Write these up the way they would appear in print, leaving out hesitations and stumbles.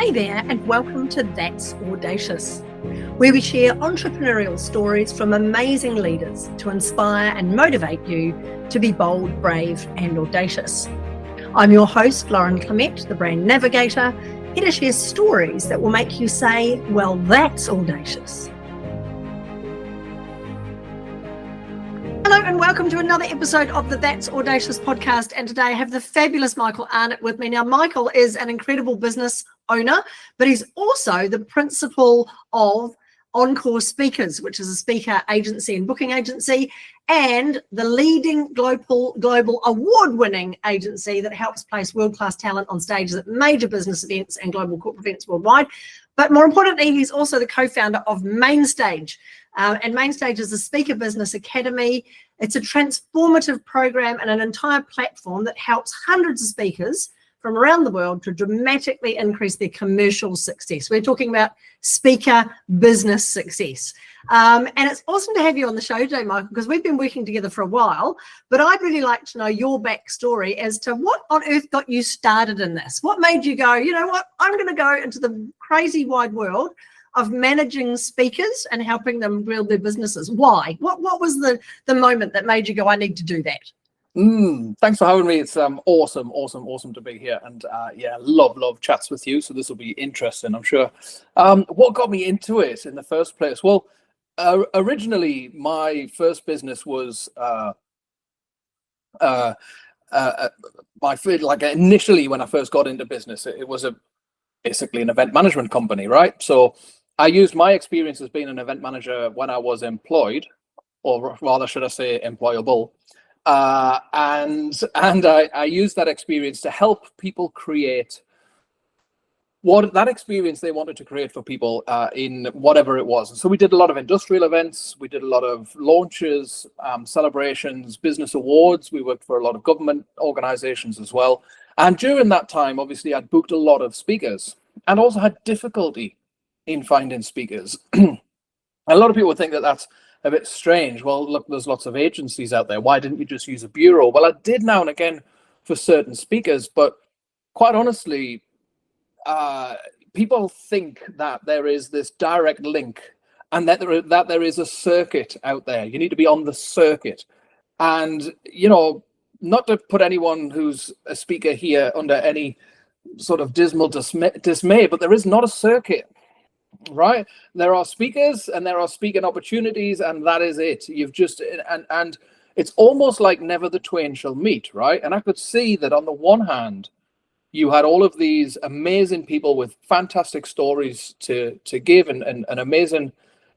Hey there, and welcome to That's Audacious, where we share entrepreneurial stories from amazing leaders to inspire and motivate you to be bold, brave, and audacious. I'm your host, Lauren Clement, the brand navigator, here to share stories that will make you say, well, that's audacious. Hello and welcome to another episode of the That's Audacious podcast. And today I have the fabulous Michael Arnot with me. Now, Michael is an incredible business owner, but he's also the principal of Encore Speakers, which is a speaker agency and booking agency, and the leading global award-winning agency that helps place world-class talent on stages at major business events and global corporate events worldwide. But more importantly, he's also the co-founder of Mainstage. And Mainstage is a speaker business academy. It's a transformative program and an entire platform that helps hundreds of speakers from around the world to dramatically increase their commercial success. We're talking about speaker business success. And it's awesome to have you on the show today, Michael, because we've been working together for a while, but I'd really like to know your backstory as to what on earth got you started in this. What made you go, you know what, I'm going to go into the crazy wide world of managing speakers and helping them build their businesses? Why? What was the moment that made you go, I need to do that? Thanks for having me. It's awesome to be here, and love chats with you. So this will be interesting, I'm sure. What got me into it in the first place? Well, originally my first business was initially when I first got into business, it was basically an event management company, right? So I used my experience as being an event manager when I was employed, or rather, should I say, employable. And I used that experience to help people create that experience they wanted to create for people in whatever it was. And so we did a lot of industrial events, we did a lot of launches, celebrations, business awards. We worked for a lot of government organizations as well. And during that time, obviously, I'd booked a lot of speakers and also had difficulty in finding speakers. A lot of people think that that's a bit strange. Well, look, there's lots of agencies out there. Why didn't you just use a bureau? Well, I did now and again for certain speakers, but quite honestly, people think that there is this direct link and that there is a circuit out there. You need to be on the circuit. And, you know, not to put anyone who's a speaker here under any sort of dismal dismay, but there is not a circuit. Right, there are speakers and there are speaking opportunities, and that is it. You've just and it's almost like never the twain shall meet, right? And I could see that on the one hand, you had all of these amazing people with fantastic stories to give and amazing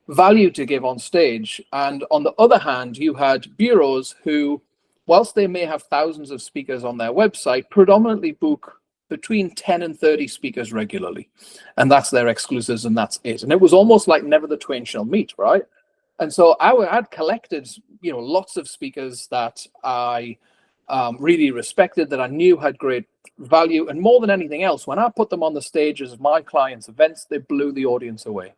value to give on stage, and on the other hand, you had bureaus who, whilst they may have thousands of speakers on their website, predominantly book between 10 and 30 speakers regularly, and that's their exclusives, and that's it. And it was almost like never the twain shall meet, right? And so I had collected, you know, lots of speakers that I really respected, that I knew had great value, and more than anything else, when I put them on the stages of my clients' events, they blew the audience away.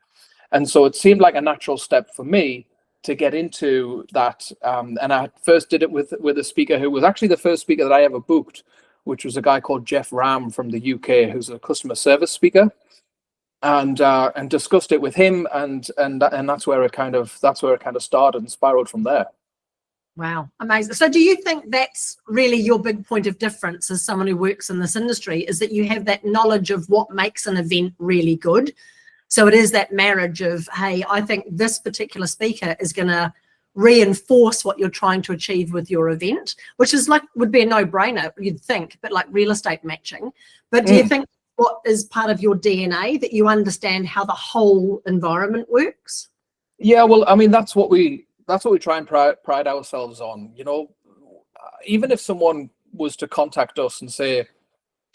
And so it seemed like a natural step for me to get into that. And I first did it with a speaker who was actually the first speaker that I ever booked, which was a guy called Jeff Ram from the UK, who's a customer service speaker, and discussed it with him, and that's where it kind of started and spiraled from there. Wow, amazing. So do you think that's really your big point of difference as someone who works in this industry, is that you have that knowledge of what makes an event really good? So it is that marriage of, hey, I think this particular speaker is going to reinforce what you're trying to achieve with your event, which is would be a no-brainer, you'd think, but like real estate matching. But do you think what is part of your DNA, that you understand how the whole environment works? Yeah, well, I mean, that's what we try and pride ourselves on. You know, even if someone was to contact us and say,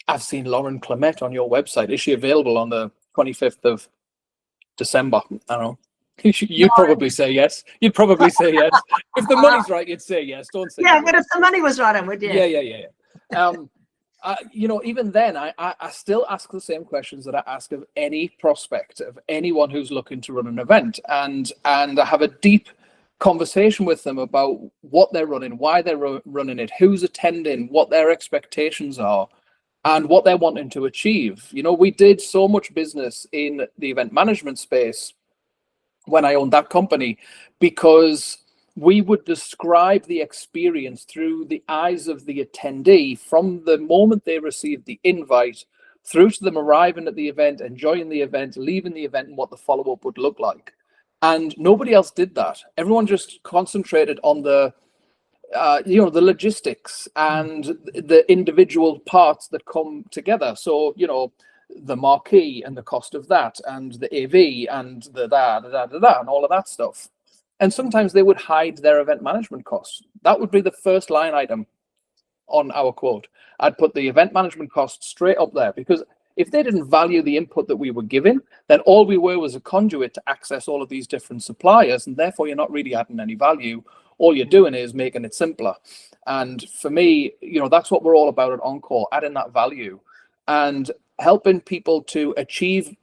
I've seen Lauren Clement on your website, is she available on the 25th of December? I don't know. You'd probably say yes. You'd probably say yes. If the money's right, you'd say yes. Don't say yes. But if the money was right, I would, yeah. You know, even then, I still ask the same questions that I ask of any prospect, of anyone who's looking to run an event, and I have a deep conversation with them about what they're running, why they're running it, who's attending, what their expectations are. and what they're wanting to achieve. You know, we did so much business in the event management space when I owned that company, because we would describe the experience through the eyes of the attendee from the moment they received the invite through to them arriving at the event, enjoying the event, leaving the event, and what the follow-up would look like. And nobody else did that. Everyone just concentrated on the the logistics and the individual parts that come together. So, you know, the marquee and the cost of that, and the AV and the and all of that stuff. And sometimes they would hide their event management costs. That would be the first line item on our quote. I'd put the event management costs straight up there, because if they didn't value the input that we were giving, then all we were was a conduit to access all of these different suppliers, and therefore you're not really adding any value. All you're doing is making it simpler. And for me, you know, that's what we're all about at Encore, adding that value and helping people to achieve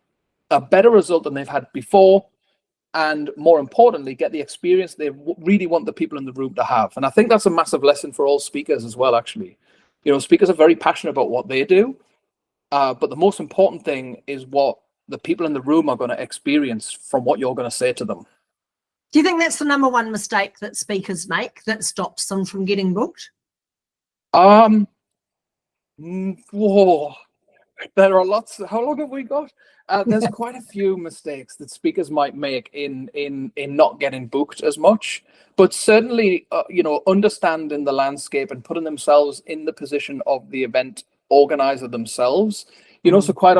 a better result than they've had before, and more importantly, get the experience they really want the people in the room to have. And I think that's a massive lesson for all speakers as well, actually. You know, speakers are very passionate about what they do, but the most important thing is what the people in the room are going to experience from what you're going to say to them. Do you think that's the number one mistake that speakers make that stops them from getting booked? Whoa. There are lots. How long have we got? There's quite a few mistakes that speakers might make in not getting booked as much, but certainly, understanding the landscape and putting themselves in the position of the event organizer themselves. You know, so quite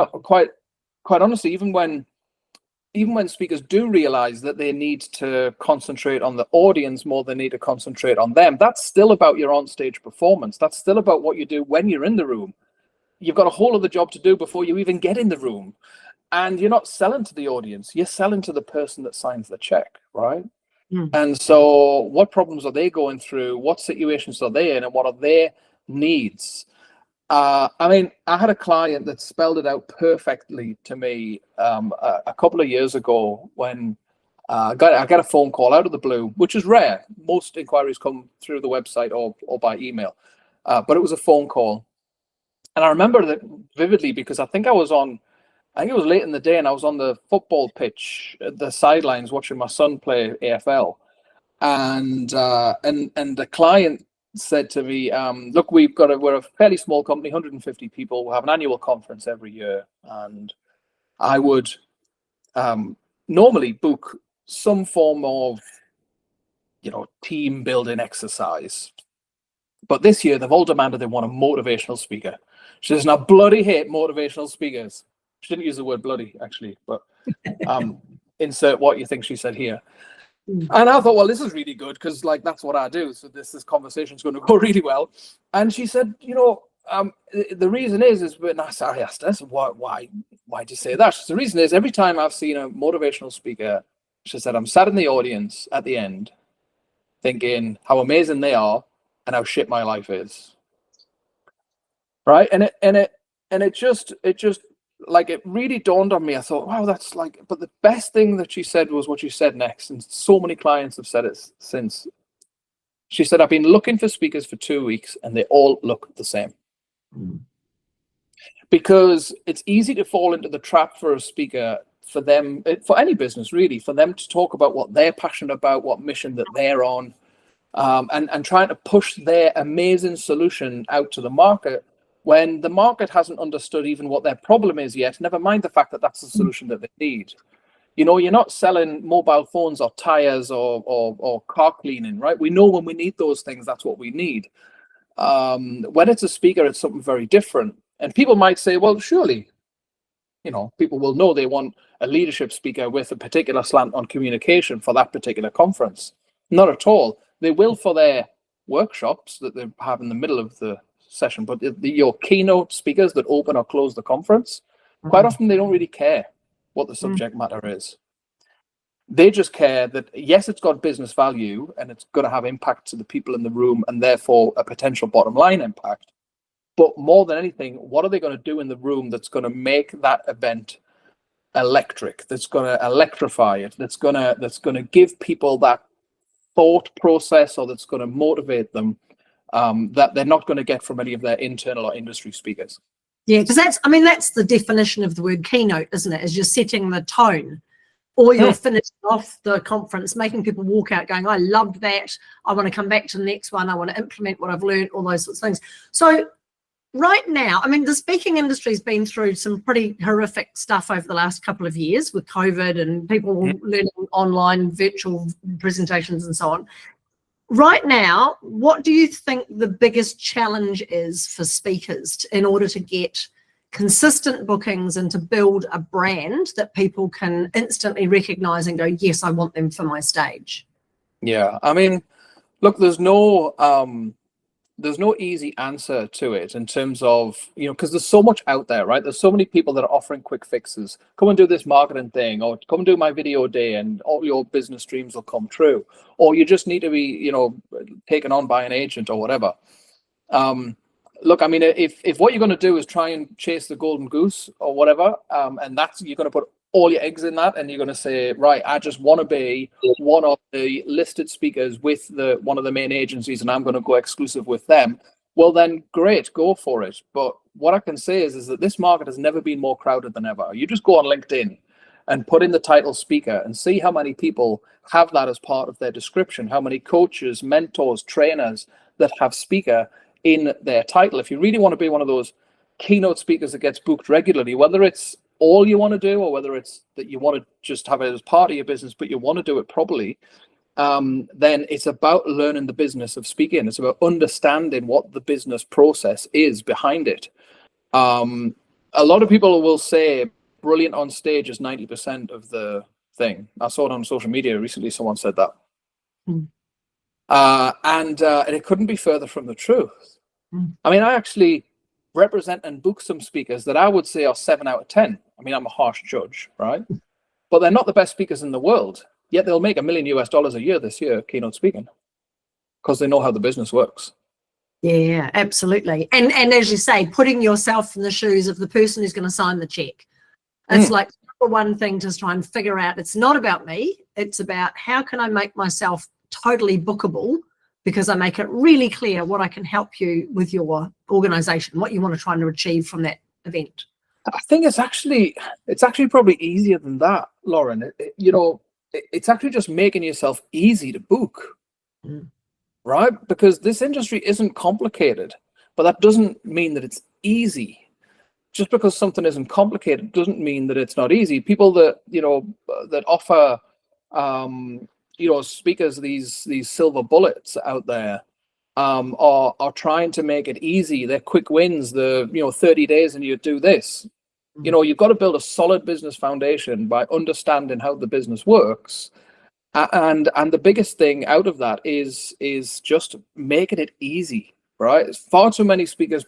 honestly, even when speakers do realize that they need to concentrate on the audience more than they need to concentrate on them, that's still about your on-stage performance. That's still about what you do when you're in the room. You've got a whole other job to do before you even get in the room. And you're not selling to the audience, you're selling to the person that signs the check, right? And so what problems are they going through? What situations are they in? And what are their needs? I mean, I had a client that spelled it out perfectly to me a couple of years ago when I got a phone call out of the blue, which is rare. Most inquiries come through the website or by email, but it was a phone call. And I remember that vividly because I think it was late in the day and I was on the football pitch at the sidelines watching my son play AFL. And the client said to me, look, we're a fairly small company, 150 people. We'll have an annual conference every year. And I would normally book some form of, team building exercise. But this year they've all demanded they want a motivational speaker. She says, "I bloody hate motivational speakers." She didn't use the word bloody, actually, but insert what you think she said here. And I thought, well, this is really good because, that's what I do. So this conversation is going to go really well. And she said, the reason is when I asked her, why do you say that? She said, the reason is every time I've seen a motivational speaker, she said, I'm sat in the audience at the end thinking how amazing they are and how shit my life is. Right. And it just it really dawned on me. I thought, wow, that's but the best thing that she said was what she said next. And so many clients have said it since. She said, I've been looking for speakers for 2 weeks and they all look the same. Because it's easy to fall into the trap for a speaker, for any business really, for them to talk about what they're passionate about, what mission that they're on, and trying to push their amazing solution out to the market when the market hasn't understood even what their problem is yet, never mind the fact that that's the solution that they need. You're not selling mobile phones or tires or car cleaning, right? We know when we need those things, that's what we need. When it's a speaker, it's something very different. And people might say, well, surely, people will know they want a leadership speaker with a particular slant on communication for that particular conference. Not at all. They will for their workshops that they have in the middle of the session, but your keynote speakers that open or close the conference, quite often they don't really care what the subject matter is. They just care that, yes, it's got business value and it's going to have impact to the people in the room and therefore a potential bottom line impact. But more than anything, what are they going to do in the room that's going to make that event electric, that's going to electrify it, that's going to give people that thought process, or that's going to motivate them, that they're not going to get from any of their internal or industry speakers. Yeah, because that's the definition of the word keynote, isn't it? Is you're setting the tone, or you're finishing off the conference, making people walk out going, I loved that. I want to come back to the next one. I want to implement what I've learned, all those sorts of things. So right now, the speaking industry's been through some pretty horrific stuff over the last couple of years with COVID and people learning online virtual presentations and so on. Right now, what do you think the biggest challenge is for speakers in order to get consistent bookings and to build a brand that people can instantly recognize and go, yes, I want them for my stage? Yeah, look, there's no easy answer to it in terms of, because there's so much out there, right? There's so many people that are offering quick fixes. Come and do this marketing thing, or come and do my video day and all your business dreams will come true. Or you just need to be, taken on by an agent or whatever. Look, if what you're going to do is try and chase the golden goose or whatever, and you're going to put all your eggs in that, and you're going to say, right, I just want to be one of the listed speakers with one of the main agencies, and I'm going to go exclusive with them. Well, then great, go for it. But what I can say is that this market has never been more crowded than ever. You just go on LinkedIn and put in the title speaker and see how many people have that as part of their description, how many coaches, mentors, trainers that have speaker in their title. If you really want to be one of those keynote speakers that gets booked regularly, whether it's all you want to do or whether it's that you want to just have it as part of your business, but you want to do it properly, then it's about learning the business of speaking. It's about understanding what the business process is behind it. A lot of people will say brilliant on stage is 90% of the thing. I saw it on social media recently. Someone said that. And it couldn't be further from the truth. I actually represent and book some speakers that I would say are 7 out of 10. I'm a harsh judge, right? But they're not the best speakers in the world. Yet they'll make $1 million a year this year, keynote speaking, because they know how the business works. Yeah, absolutely. And as you say, putting yourself in the shoes of the person who's going to sign the check. It's like the one thing to try and figure out. It's not about me. It's about how can I make myself totally bookable, because I make it really clear what I can help you with your organization, what you want to try and achieve from that event. I think it's actually probably easier than that, Lauren. It's actually just making yourself easy to book, right? Because this industry isn't complicated, but that doesn't mean that it's easy. Just because something isn't complicated doesn't mean that it's not easy. People that that offer speakers these silver bullets out there are trying to make it easy. They're quick wins, 30 days and you do this. You've got to build a solid business foundation by understanding how the business works. And the biggest thing out of that is just making it easy, right? Far too many speakers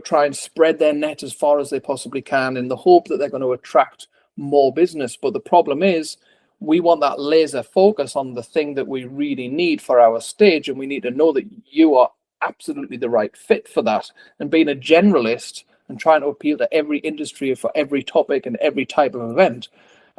try and spread their net as far as they possibly can in the hope that they're going to attract more business. But the problem is, we want that laser focus on the thing that we really need for our stage, and we need to know that you are absolutely the right fit for that. And being a generalist and trying to appeal to every industry for every topic and every type of event,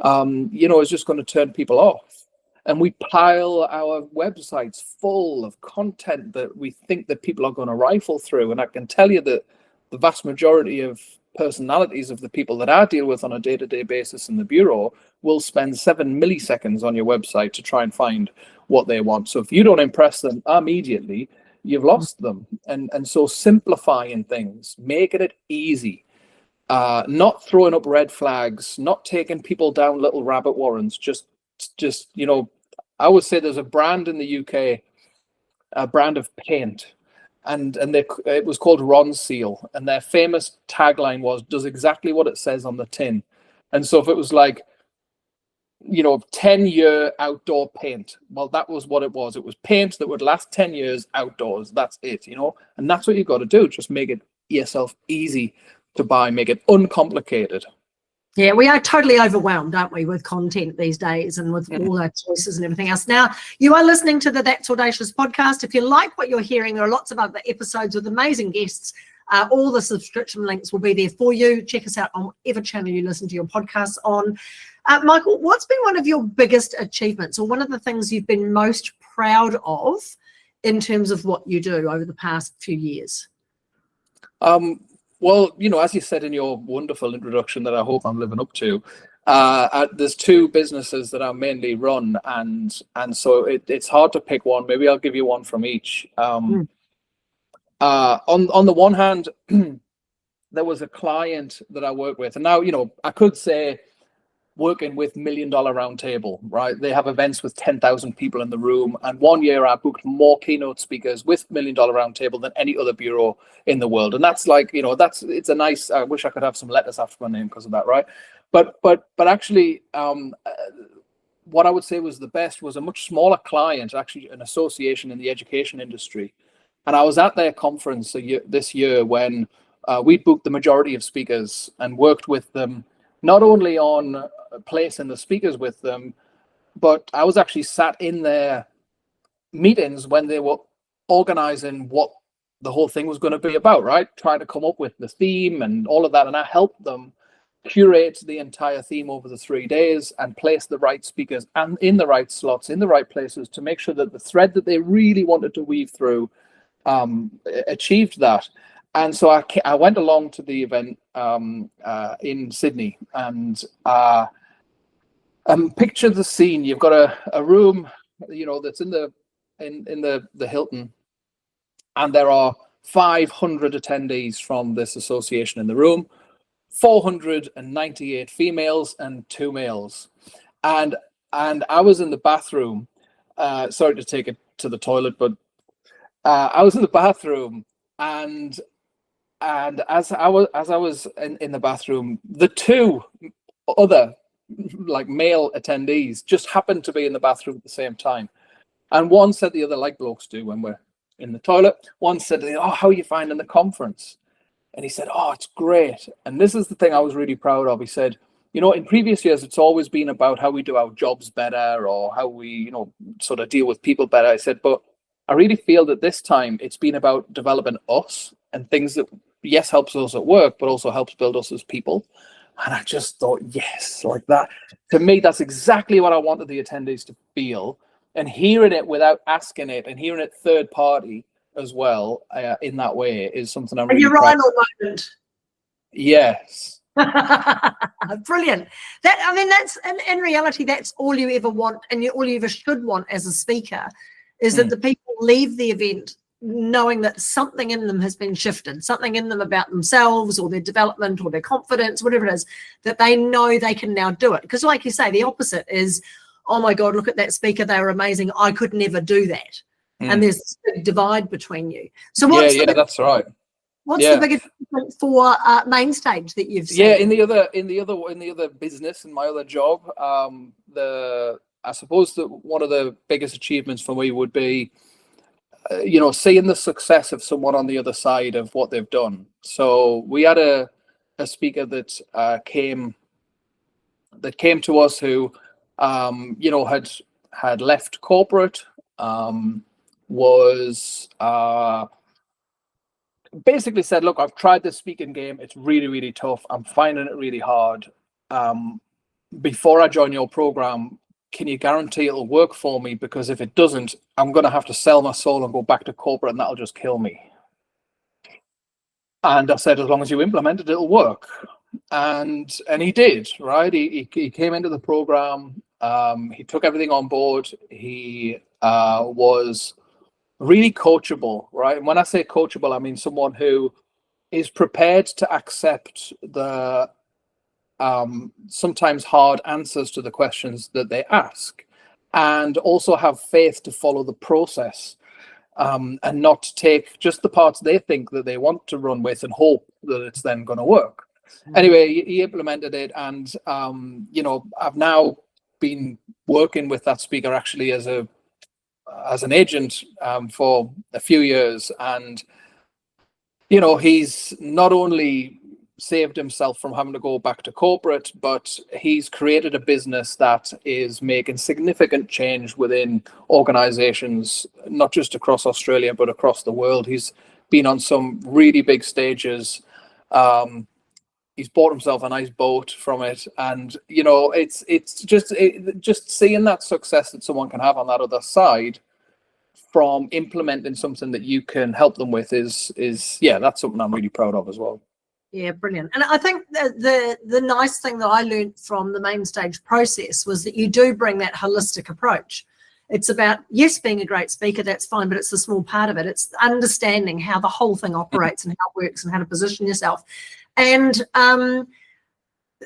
is just going to turn people off. And we pile our websites full of content that we think that people are going to rifle through. And I can tell you that the vast majority of personalities of the people that I deal with on a day-to-day basis in the bureau will spend 7 milliseconds on your website to try and find what they want. So if you don't impress them immediately, you've lost them. And so simplifying things, making it easy, not throwing up red flags, not taking people down little rabbit warrens, just I would say there's a brand in the UK, a brand of paint, and it was called Ron Seal, and their famous tagline was, does exactly what it says on the tin. And so if it was like 10-year outdoor paint, well, that was what it was. It was paint that would last 10 years outdoors. That's it, and that's what you've got to do. Just make it yourself easy to buy, make it uncomplicated. Yeah, we are totally overwhelmed, aren't we, with content these days and with all our choices and everything else. Now, you are listening to the That's Audacious podcast. If you like what you're hearing, there are lots of other episodes with amazing guests. All the subscription links will be there for you. Check us out on whatever channel you listen to your podcasts on. Michael, what's been one of your biggest achievements, or one of the things you've been most proud of in terms of what you do over the past few years? Well, as you said in your wonderful introduction that I hope I'm living up to, there's two businesses that I mainly run, and so it's hard to pick one. Maybe I'll give you one from each. On the one hand, there was a client that I work with, and now I could say working with $1 Million Roundtable, right? They have events with 10,000 people in the room, and one year I booked more keynote speakers with $1 Million Roundtable than any other bureau in the world. And that's like, it's a nice. I wish I could have some letters after my name because of that, right? But actually, what I would say was the best was a much smaller client, actually an association in the education industry, and I was at their conference this year when we booked the majority of speakers and worked with them, not only on placing the speakers with them, but I was actually sat in their meetings when they were organizing what the whole thing was going to be about, right? Trying to come up with the theme and all of that. And I helped them curate the entire theme over the 3 days and place the right speakers and in the right slots, in the right places, to make sure that the thread that they really wanted to weave through achieved that. And so I went along to the event in Sydney, and picture the scene. You've got a room, that's in the Hilton, and there are 500 attendees from this association in the room, 498 females and 2 males, and I was in the bathroom. Sorry to take it to the toilet, but I was in the bathroom, and as I was in the bathroom, the 2 other like male attendees just happened to be in the bathroom at the same time, and one said to the other, like blokes do when we're in the toilet, one said to the other, "Oh, how are you finding the conference?" And he said, "Oh, it's great." And this is the thing I was really proud of. He said, in previous years, it's always been about how we do our jobs better or how we, sort of deal with people better. I said, but I really feel that this time it's been about developing us and things that, yes, helps us at work, but also helps build us as people. And I just thought, yes, like that. To me, that's exactly what I wanted the attendees to feel. And hearing it without asking it, and hearing it third party as well, in that way, is something I'm really proud of. Moment. Yes. Brilliant. That's in reality, that's all you ever want, and all you ever should want as a speaker, is that the people leave the event knowing that something in them has been shifted, something in them about themselves or their development or their confidence, whatever it is, that they know they can now do it. Because like you say, the opposite is, oh my God, look at that speaker, they were amazing, I could never do that. And there's this big divide between you. So what's that's right. What's the biggest difference for Mainstage that you've seen? Yeah, in the other business, in my other job, I suppose that one of the biggest achievements for me would be, seeing the success of someone on the other side of what they've done. So we had a speaker that came to us who, had left corporate, was basically said, look, I've tried this speaking game. It's really, really tough. I'm finding it really hard. Before I join your program, can you guarantee it'll work for me? Because if it doesn't, I'm going to have to sell my soul and go back to corporate, and that'll just kill me. And I said, as long as you implement it, it'll work. And he did, right? He came into the program. He took everything on board. He was really coachable, right? And when I say coachable, I mean someone who is prepared to accept the sometimes hard answers to the questions that they ask, and also have faith to follow the process, and not take just the parts they think that they want to run with and hope that it's then going to work. Anyway, he implemented it, and I've now been working with that speaker actually as an agent for a few years, and he's not only saved himself from having to go back to corporate, but he's created a business that is making significant change within organizations, not just across Australia but across the world. He's been on some really big stages. He's bought himself a nice boat from it, and it's just seeing that success that someone can have on that other side from implementing something that you can help them with is that's something I'm really proud of as well. Yeah, brilliant. And I think the nice thing that I learned from the Mainstage process was that you do bring that holistic approach. It's about, yes, being a great speaker, that's fine, but it's a small part of it. It's understanding how the whole thing operates and how it works and how to position yourself. And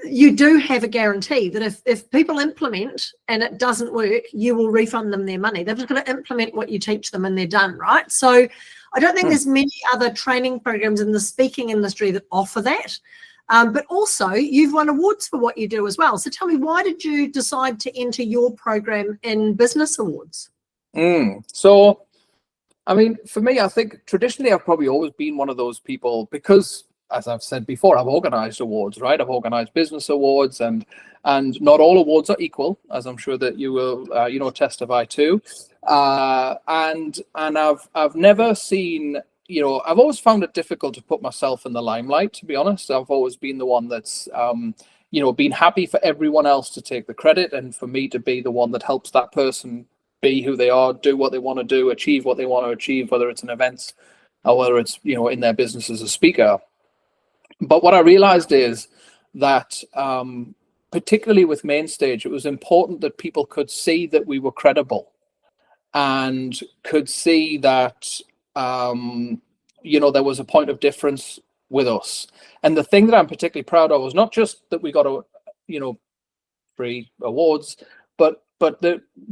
you do have a guarantee that if people implement and it doesn't work, you will refund them their money. They're just going to implement what you teach them and they're done, right? So I don't think there's many other training programs in the speaking industry that offer that. But also, you've won awards for what you do as well. So tell me, why did you decide to enter your program in business awards? So, I mean, for me, I think traditionally I've probably always been one of those people because, as I've said before, I've organized awards, right? I've organized business awards, and not all awards are equal, as I'm sure that you will, testify to. And I've never seen, I've always found it difficult to put myself in the limelight, to be honest. I've always been the one that's, been happy for everyone else to take the credit and for me to be the one that helps that person be who they are, do what they want to do, achieve what they want to achieve, whether it's an event or whether it's, in their business as a speaker. But what I realized is that, particularly with Mainstage, it was important that people could see that we were credible and could see that, there was a point of difference with us. And the thing that I'm particularly proud of was not just that we got 3 awards, but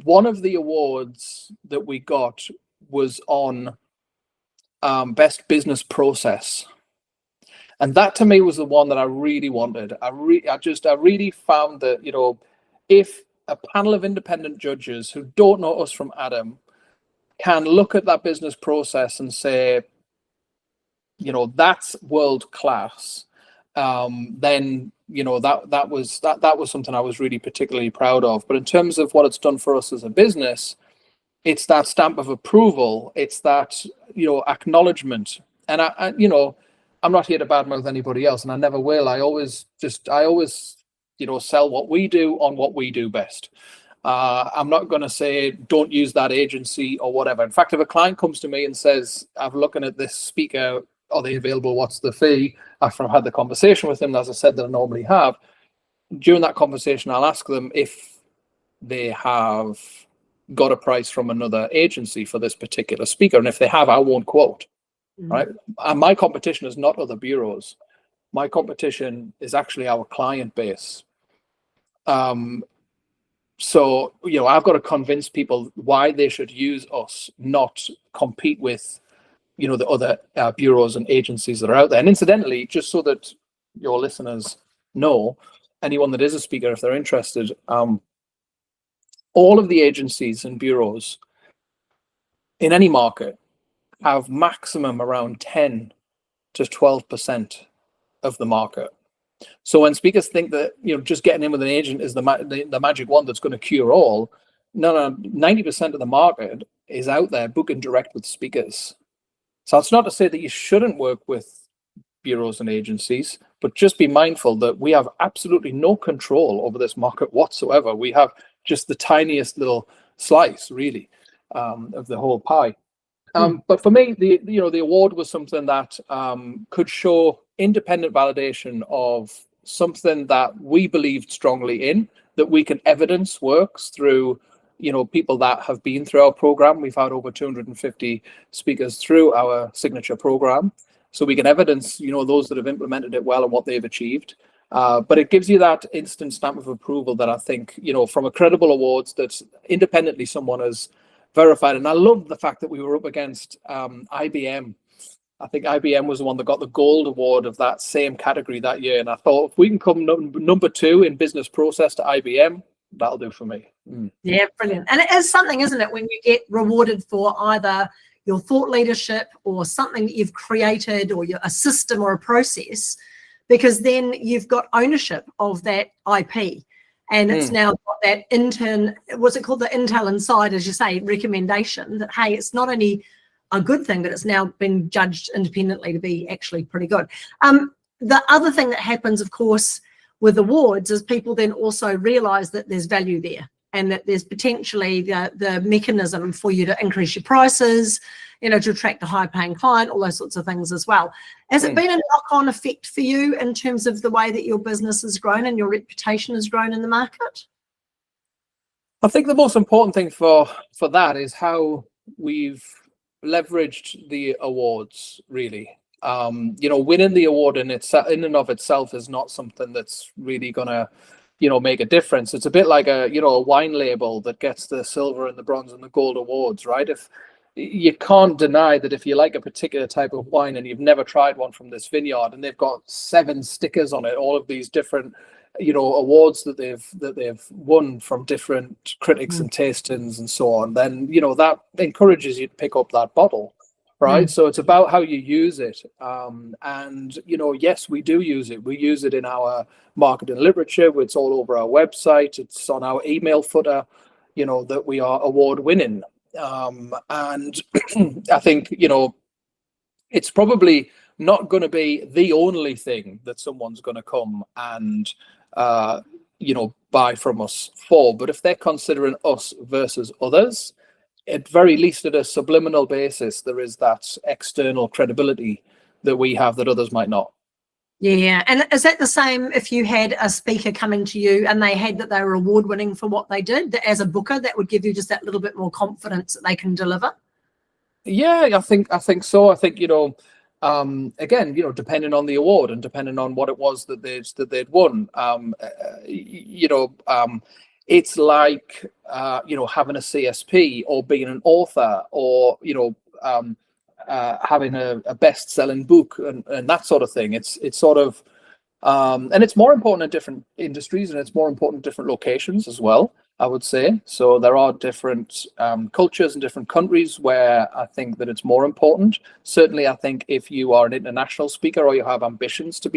one of the awards that we got was on best business process. And that to me was the one that I really wanted. I really found that, if a panel of independent judges who don't know us from Adam can look at that business process and say, that's world class, then, that was something I was really particularly proud of. But in terms of what it's done for us as a business, it's that stamp of approval. It's that, acknowledgement. And I'm not here to badmouth anybody else, and I never will. I always, sell what we do on what we do best. I'm not going to say don't use that agency or whatever. In fact, if a client comes to me and says, "I'm looking at this speaker, are they available? What's the fee?" After I've had the conversation with them, as I said that I normally have, during that conversation, I'll ask them if they have got a price from another agency for this particular speaker, and if they have, I won't quote. Right, and my competition is not other bureaus. My competition is actually our client base. So I've got to convince people why they should use us, not compete with the other bureaus and agencies that are out there. And incidentally, just so that your listeners know, anyone that is a speaker, if they're interested, all of the agencies and bureaus in any market have maximum around 10 to 12% of the market. So when speakers think that just getting in with an agent is the magic wand that's going to cure all, no, 90% of the market is out there booking direct with speakers. So it's not to say that you shouldn't work with bureaus and agencies, but just be mindful that we have absolutely no control over this market whatsoever. We have just the tiniest little slice, really, of the whole pie. But for me, the award was something that could show independent validation of something that we believed strongly in, that we can evidence works through, people that have been through our program. We've had over 250 speakers through our signature program. So we can evidence, those that have implemented it well and what they've achieved. But it gives you that instant stamp of approval that I think, from a credible awards that independently someone has verified. And I love the fact that we were up against IBM. I think IBM was the one that got the gold award of that same category that year. And I thought, if we can come number 2 in business process to IBM, that'll do for me. Yeah, brilliant. And it is something, isn't it, when you get rewarded for either your thought leadership or something that you've created or a system or a process, because then you've got ownership of that IP. And it's now got that what's it called? The intel inside, as you say, recommendation that, hey, it's not only a good thing, but it's now been judged independently to be actually pretty good. The other thing that happens, of course, with awards is people then also realize that there's value there. and that there's potentially the mechanism for you to increase your prices, to attract a high-paying client, all those sorts of things as well. Has it been a knock-on effect for you in terms of the way that your business has grown and your reputation has grown in the market? I think the most important thing for that is how we've leveraged the awards, really. Winning the award in and of itself is not something that's really gonna make a difference. It's a bit like a wine label that gets the silver and the bronze and the gold awards, right? If you can't deny that if you like a particular type of wine and you've never tried one from this vineyard and they've got 7 stickers on it, all of these different awards that they've won from different critics and tastings and so on, then that encourages you to pick up that bottle, right? So it's about how you use it. And yes, we do use it. We use it in our marketing literature. It's all over our website. It's on our email footer, that we are award winning. And I think it's probably not going to be the only thing that someone's going to come and buy from us for, but if they're considering us versus others, at very least at a subliminal basis, there is that external credibility that we have that others might not. Yeah, and is that the same if you had a speaker coming to you and that they were award winning for what they did? That as a booker, that would give you just that little bit more confidence that they can deliver? Yeah, I think so. I think again, depending on the award and depending on what it was that they'd won, it's like having a CSP or being an author or having a best-selling book and that sort of thing. It's sort of and it's more important in different industries and it's more important in different locations as well, I would say. So there are different cultures in different countries where I think that it's more important. Certainly, I think if you are an international speaker or you have ambitions to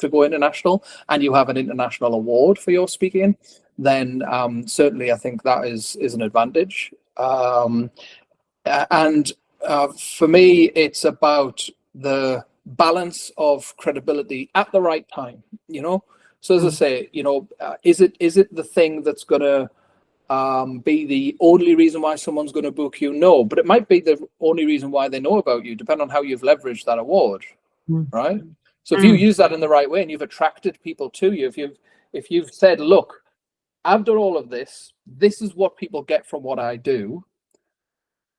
go international and you have an international award for your speaking, then certainly I think that is an advantage. And for me, it's about the balance of credibility at the right time. So as I say, is it the thing that's going to be the only reason why someone's going to book you? No, but it might be the only reason why they know about you, depending on how you've leveraged that award, right? So if you use that in the right way and you've attracted people to you, if you've said, look, I've done all of this, this is what people get from what I do.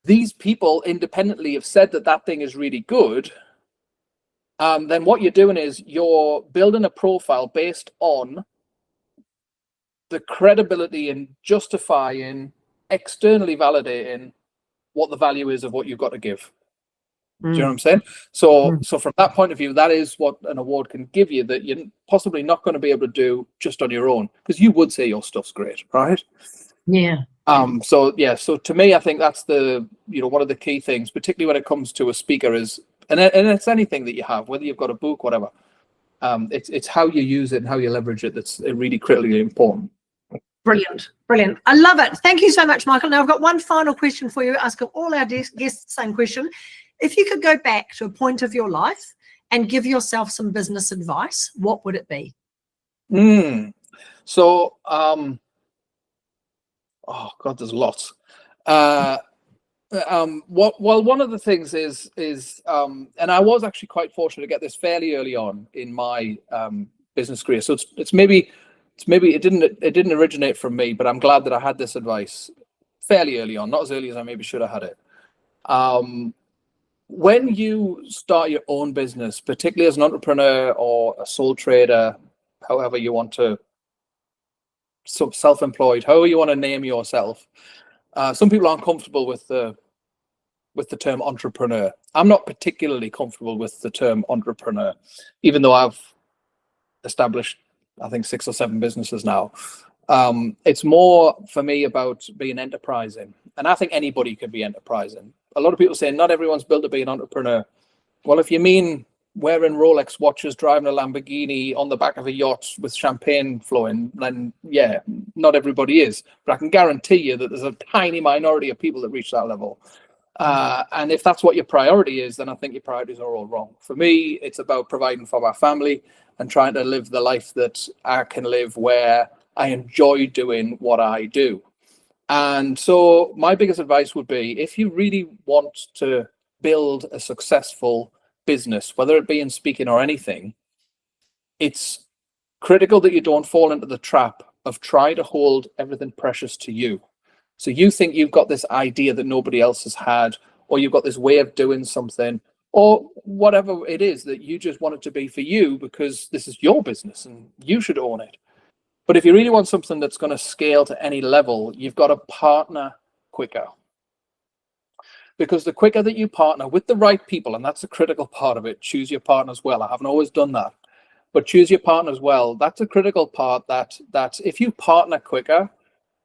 These people independently have said that thing is really good. Then what you're doing is you're building a profile based on the credibility and justifying, externally validating what the value is of what you've got to give. Do you know what I'm saying? So from that point of view, that is what an award can give you that you're possibly not going to be able to do just on your own, because you would say your stuff's great, right? Yeah. So to me, I think that's the one of the key things, particularly when it comes to a speaker, is and it's anything that you have, whether you've got a book, whatever. It's how you use it and how you leverage it that's really critically important. Brilliant. I love it. Thank you so much, Michael. Now I've got one final question for you. Asking all our guests the same question. If you could go back to a point of your life and give yourself some business advice, what would it be? So, oh God, there's lots. One of the things is and I was actually quite fortunate to get this fairly early on in my business career. So it's maybe it didn't originate from me, but I'm glad that I had this advice fairly early on, not as early as I maybe should have had it. When you start your own business, particularly as an entrepreneur or a sole trader, however you want to, self-employed, however you want to name yourself, some people aren't comfortable with the term entrepreneur. I'm not particularly comfortable with the term entrepreneur, even though I've established, I think, 6 or 7 businesses now. It's more for me about being enterprising, and I think anybody can be enterprising. A lot of people say not everyone's built to be an entrepreneur. Well, if you mean wearing Rolex watches, driving a Lamborghini, on the back of a yacht with champagne flowing, then yeah, not everybody is. But I can guarantee you that there's a tiny minority of people that reach that level. And if that's what your priority is, then I think your priorities are all wrong. For me, it's about providing for my family and trying to live the life that I can live where I enjoy doing what I do. And so my biggest advice would be, if you really want to build a successful business, whether it be in speaking or anything, it's critical that you don't fall into the trap of trying to hold everything precious to you. So you think you've got this idea that nobody else has had, or you've got this way of doing something, or whatever it is that you just want it to be for you because this is your business and you should own it. But if you really want something that's going to scale to any level, you've got to partner quicker. Because the quicker that you partner with the right people, and that's a critical part of it, choose your partners well. I haven't always done that, but choose your partners well. That's a critical part, that if you partner quicker,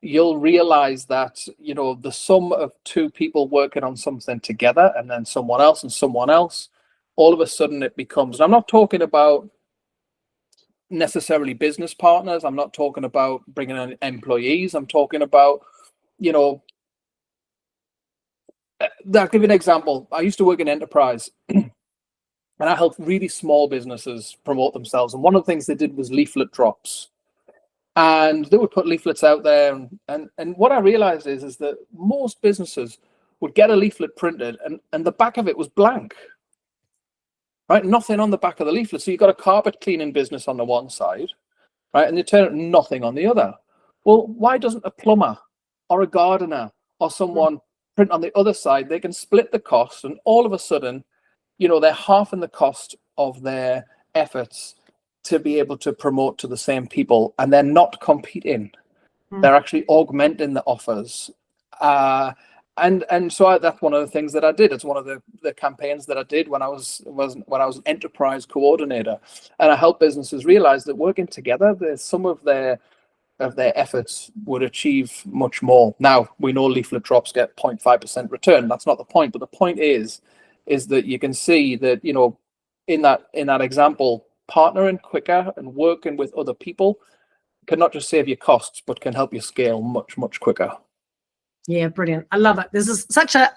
you'll realize that, you know, the sum of two people working on something together and then someone else and someone else, all of a sudden it becomes, and I'm not talking about necessarily business partners. I'm not talking about bringing in employees. I'm talking about, you know, I'll give you an example. I used to work in enterprise and I helped really small businesses promote themselves. And one of the things they did was leaflet drops. And they would put leaflets out there. And what I realized is that most businesses would get a leaflet printed and the back of it was blank. Right, nothing on the back of the leaflet. So you've got a carpet cleaning business on the one side, right, and you turn it nothing on the other. Well, why doesn't a plumber or a gardener or someone print on the other side? They can split the cost, and all of a sudden, you know, they're halving the cost of their efforts to be able to promote to the same people, and they're not competing. They're actually augmenting the offers. And so that's one of the things that I did. It's one of the campaigns that I did when I was an enterprise coordinator, and I helped businesses realize that working together, some of their efforts would achieve much more. Now we know leaflet drops get 0.5% return. That's not the point, but the point is that you can see that, you know, in that example, partnering quicker and working with other people can not just save you costs, but can help you scale much, much quicker. Yeah, brilliant. I love it. There's such a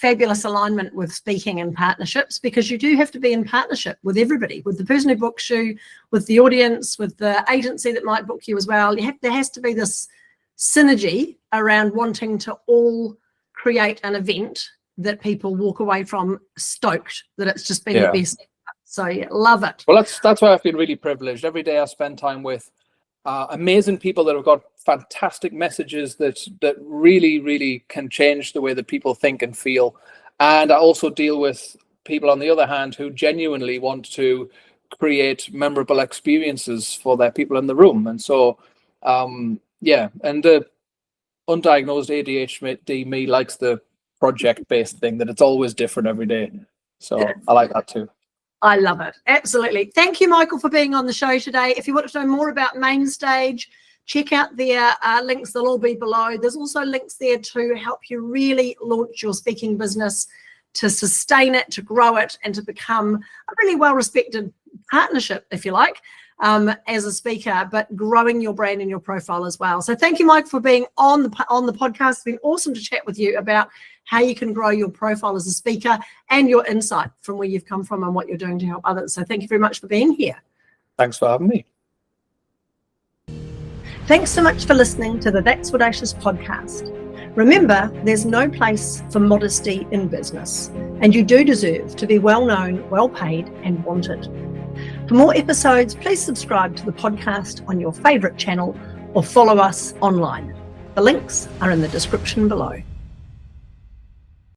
fabulous alignment with speaking and partnerships, because you do have to be in partnership with everybody, with the person who books you, with the audience, with the agency that might book you as well. There has to be this synergy around wanting to all create an event that people walk away from stoked that it's just been the best. So yeah, love it. Well, that's why I've been really privileged. Every day I spend time with amazing people that have got fantastic messages that really, really can change the way that people think and feel. And I also deal with people, on the other hand, who genuinely want to create memorable experiences for their people in the room. And so, yeah, and the undiagnosed ADHD me likes the project-based thing, that it's always different every day. So I like that too. I love it. Absolutely. Thank you, Michael, for being on the show today. If you want to know more about Mainstage, check out their links. They'll all be below. There's also links there to help you really launch your speaking business, to sustain it, to grow it, and to become a really well-respected partnership, if you like, as a speaker, but growing your brand and your profile as well. So thank you, Mike, for being on the podcast. It's been awesome to chat with you about how you can grow your profile as a speaker and your insight from where you've come from and what you're doing to help others. So thank you very much for being here. Thanks for having me. Thanks so much for listening to the That's Audacious podcast. Remember, there's no place for modesty in business, and you do deserve to be well known, well paid, and wanted. For more episodes, please subscribe to the podcast on your favourite channel or follow us online. The links are in the description below.